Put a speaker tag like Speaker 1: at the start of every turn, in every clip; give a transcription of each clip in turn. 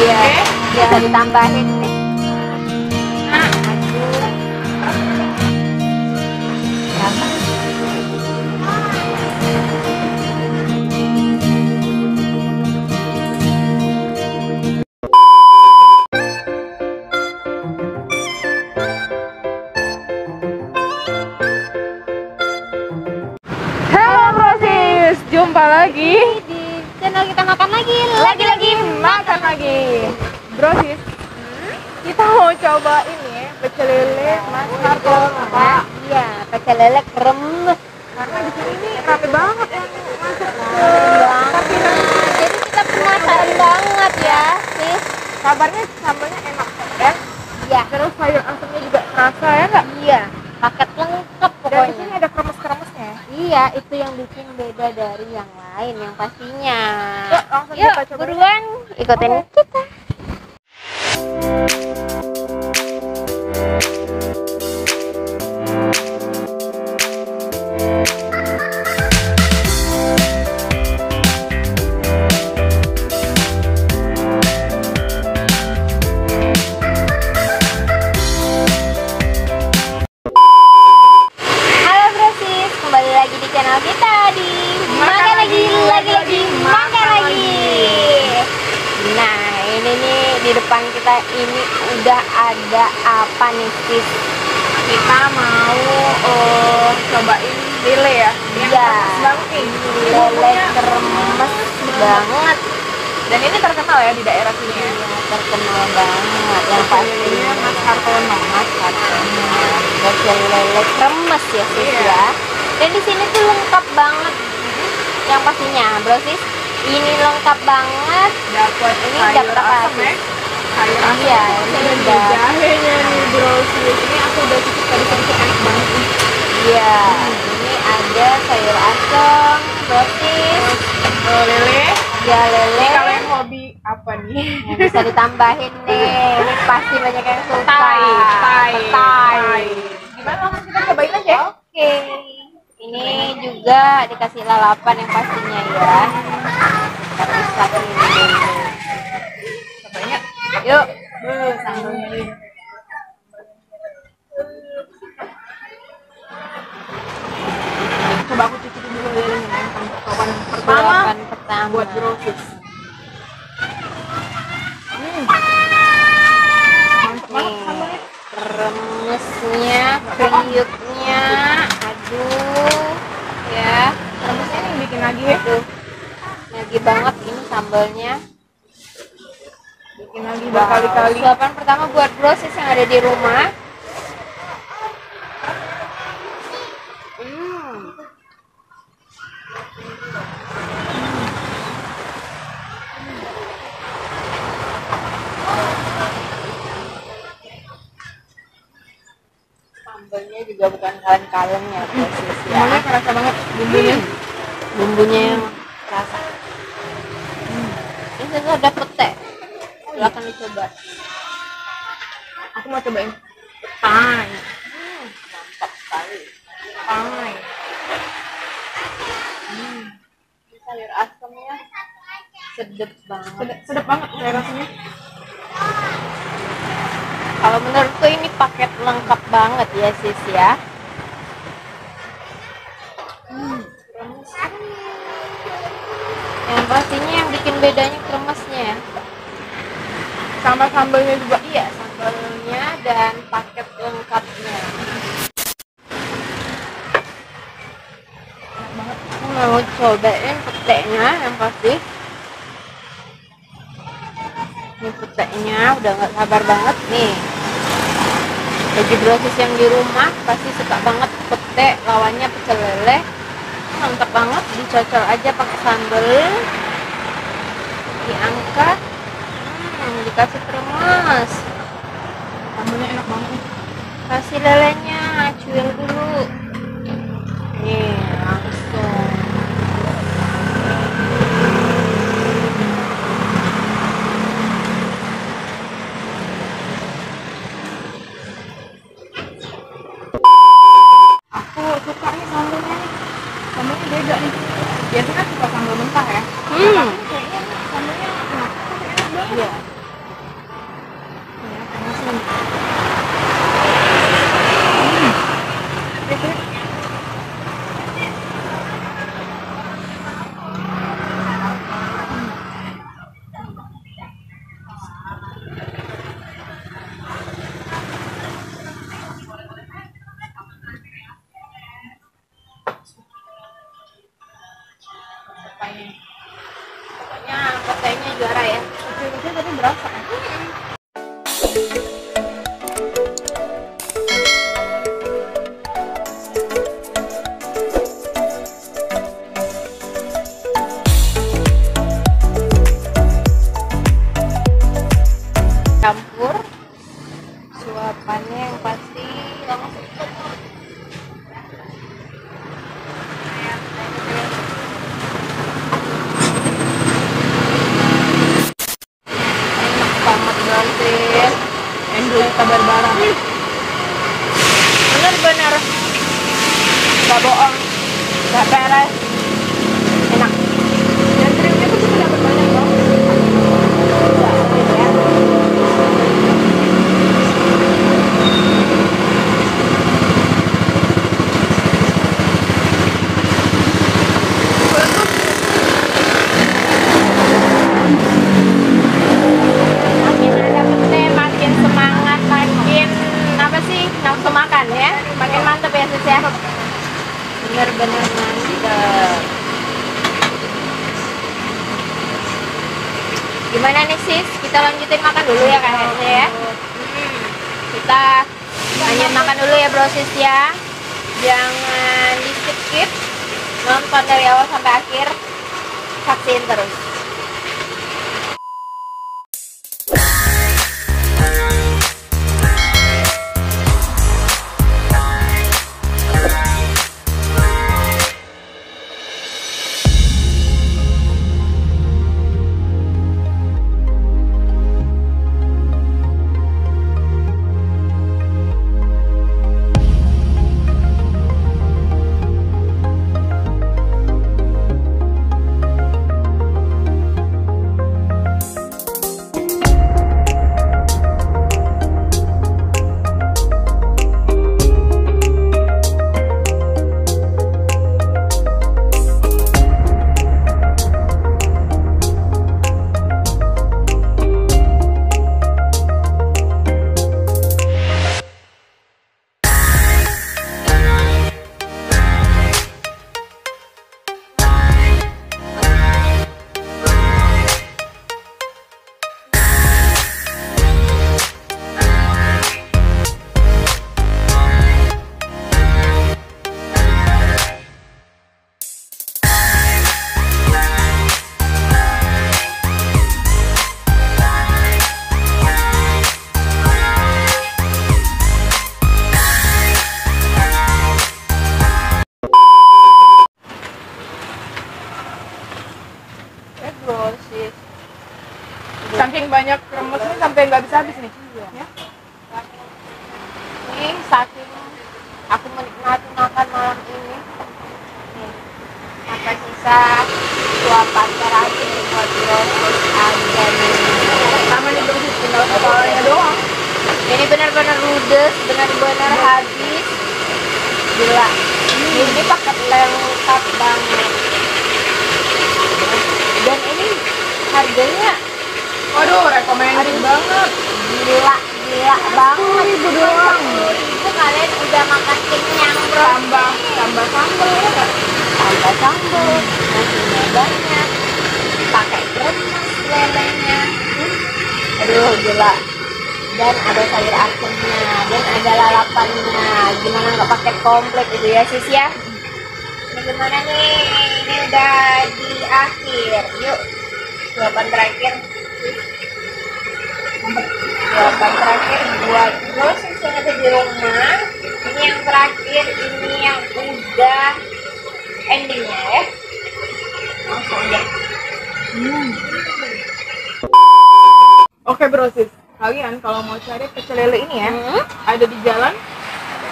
Speaker 1: Iya, bisa ditambahin nih.
Speaker 2: Halo Brosis, jumpa lagi
Speaker 1: Di channel kita makan lagi
Speaker 2: makan lagi. Brosis, kita mau coba ini pecel lele Mas Martono.
Speaker 1: Iya, pecel lele kremes.
Speaker 2: Karena di sini nih rame banget yang masuk ke
Speaker 1: Jadi kita penasaran banget ya, sis.
Speaker 2: kabarnya sambalnya enak ya.
Speaker 1: Iya,
Speaker 2: Terus sayur asamnya juga terasa ya nggak?
Speaker 1: iya, paket lengkap
Speaker 2: Dan di sini
Speaker 1: pokoknya.
Speaker 2: ada kremes-kremesnya.
Speaker 1: Iya, itu yang bikin beda dari yang lain yang pastinya.
Speaker 2: Yuk, langsung
Speaker 1: Yuk,
Speaker 2: kita coba.
Speaker 1: buruan ikutin
Speaker 2: Oke.
Speaker 1: kita. Halo Brosis, kembali lagi di channel kita di Makan Lagi Makan Lagi. Nah, ini nih di depan kita ini udah ada apa nih, sis?
Speaker 2: Kita mau cobain lele ya. Yang
Speaker 1: Iya,
Speaker 2: kremes banget nih.
Speaker 1: lele kremes banget.
Speaker 2: Dan ini terkenal ya di daerah sini ya.
Speaker 1: Iya, terkenal banget. Yang pastinya
Speaker 2: Mas Hartono.
Speaker 1: Mas Hartono. Pecel lele kremes ya, sis
Speaker 2: Iya.
Speaker 1: ya. Dan di sini tuh lengkap banget. Yang pastinya, Brosis, ini lengkap banget.
Speaker 2: Dapat
Speaker 1: Ini
Speaker 2: sayur
Speaker 1: dapat apa
Speaker 2: asam
Speaker 1: sih?
Speaker 2: ya. Sayur asam.
Speaker 1: Iya, ini
Speaker 2: Dan
Speaker 1: udah.
Speaker 2: jahenya nih bro. Ini aku udah cicip tadi sedikit, enak banget nih.
Speaker 1: Iya, ini ada sayur asem, Brosis,
Speaker 2: Lele.
Speaker 1: ya lele.
Speaker 2: Ini kalau yang hobi apa nih?
Speaker 1: Yang bisa ditambahin nih. Ini pasti banyak yang suka.
Speaker 2: Tai.
Speaker 1: Petai.
Speaker 2: Gimana langsung kita cobain aja?
Speaker 1: Oke. Ini juga dikasih lalapan yang pastinya ya. Kita bisa ini dulu.
Speaker 2: Cobain ya.
Speaker 1: Yuk.
Speaker 2: Sambalnya nih. Coba aku cicipin dulu lelenya yang tangkapan pertama
Speaker 1: Lalapan pertama.
Speaker 2: buat brosis. Mantap banget
Speaker 1: Nih,
Speaker 2: sambalnya.
Speaker 1: kremesnya, kriuknya, aduh, ya,
Speaker 2: Kremesnya nih yang bikin lagi ya.
Speaker 1: aduh, lagi banget ini sambalnya.
Speaker 2: Bikin lagi
Speaker 1: Wow,
Speaker 2: berkali-kali.
Speaker 1: suapan pertama buat brosis yang ada di rumah. Sambalnya juga bukan kaleng-kaleng ya, brosis ya.
Speaker 2: Semuanya kerasa banget bumbunya.
Speaker 1: Bumbunya yang rasa. Ini tuh ada pete. Silakan dicoba.
Speaker 2: Aku mau cobain petai.
Speaker 1: Mantap sekali.
Speaker 2: Petai.
Speaker 1: Ini sayur asamnya sedep banget.
Speaker 2: Sedap banget ya rasanya.
Speaker 1: Kalau menurutku ini paket lengkap banget ya, sis ya. Kremes. Yang pastinya yang bikin bedanya kremesnya ya.
Speaker 2: Sama sambalnya juga.
Speaker 1: Iya, sambalnya dan paket lengkapnya. Aku mau cobain petenya yang pasti. Ini petenya udah nggak sabar banget nih. Bagi brosis yang di rumah pasti suka banget pete, lawannya pecel lele. Mantap banget, dicocol aja pakai sambal. Diangkat, dikasih kremes.
Speaker 2: Sambalnya enak banget nih.
Speaker 1: Kasih lelenya, cuil dulu. Nih, langsung.
Speaker 2: Aku suka nih sambalnya nih. Sambalnya beda nih. Biasanya kan suka sambal mentah ya.
Speaker 1: Hmm.
Speaker 2: Tapi kayaknya nih sambalnya enak. Enak banget.
Speaker 1: Iya.
Speaker 2: berasa kan?
Speaker 1: Campur suapannya yang pasti langsung enak banget guys.
Speaker 2: Enjoy kabar barang.
Speaker 1: Bener-bener nggak bohong, nggak beres, enak.
Speaker 2: Dan krimnya tuh kita dapat banyak loh.
Speaker 1: Nggak ya. Makin ada pete, makin semangat, makin apa sih nafsu makan ya, makin mantep ya sis ya. Bener-bener mantep. Gimana nih sis? Kita lanjutin makan dulu ya kayaknya ya. Kita lanjut makan dulu ya bro sis ya. Jangan di skip, nonton dari awal sampai akhir, saksiin terus. Sis.
Speaker 2: Saking banyak remesnya sampai nggak bisa habis nih. Ya.
Speaker 1: Ini saking aku menikmati makan malam ini. Nih, sampai sisa suapan terakhir buat Rosus aja nih.
Speaker 2: Sama nih bro sis, tinggal kepalanya doang.
Speaker 1: Ini benar-benar ludes, benar-benar habis. Gila. Ini paket lengkap banget. Dan ini harganya
Speaker 2: Waduh, recommended banget.
Speaker 1: gila banget.
Speaker 2: 10.000 doang.
Speaker 1: 10.000 kalian udah makan kenyang bro.
Speaker 2: Tambah sambal ya kan?
Speaker 1: Tambah sambal, nasinya banyak, pakai kremes lelenya. Aduh gila. Dan ada sayur asemnya, dan ada lalapannya. Gimana nggak pakai komplit itu ya sis ya? Ini gimana nih? Ini udah di akhir. Yuk, jawaban terakhir. Jawaban terakhir buat grosis yang ada di rumah. Ini yang terakhir, ini yang udah endingnya ya. Langsung deh.
Speaker 2: Oke bro sis, kalian kalau mau cari pecel lele ini ya, ada di jalan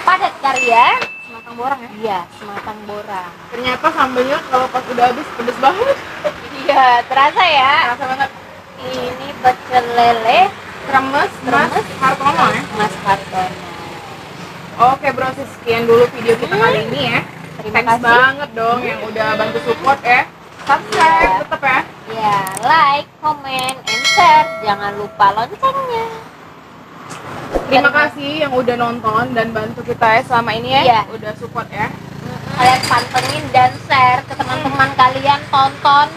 Speaker 1: Padat Karya.
Speaker 2: Sematang Borang ya.
Speaker 1: Iya, Sematang Borang.
Speaker 2: Ternyata sambalnya kalau pas udah habis pedes banget.
Speaker 1: Iya, terasa ya.
Speaker 2: Terasa banget.
Speaker 1: Ini pecel lele
Speaker 2: Kremes, Mas Hartono ya.
Speaker 1: Mas Hartono.
Speaker 2: Oke bro sis, sekian dulu video kita kali ini ya.
Speaker 1: Terima
Speaker 2: Thanks
Speaker 1: kasih.
Speaker 2: banget dong yang udah bantu support ya. Subscribe
Speaker 1: Iya.
Speaker 2: tetap ya.
Speaker 1: Ya, like, comment, and share. Jangan lupa loncengnya.
Speaker 2: Terima kasih yang udah nonton dan bantu kita ya selama ini ya.
Speaker 1: Iya.
Speaker 2: Udah support ya.
Speaker 1: Kalian pantengin dan share ke teman-teman kalian, tonton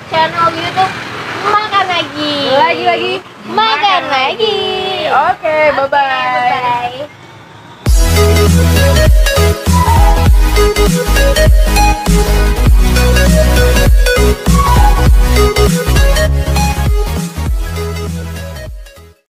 Speaker 1: channel YouTube Makan Lagi.
Speaker 2: Lagi-lagi
Speaker 1: makan lagi.
Speaker 2: Oke, bye-bye.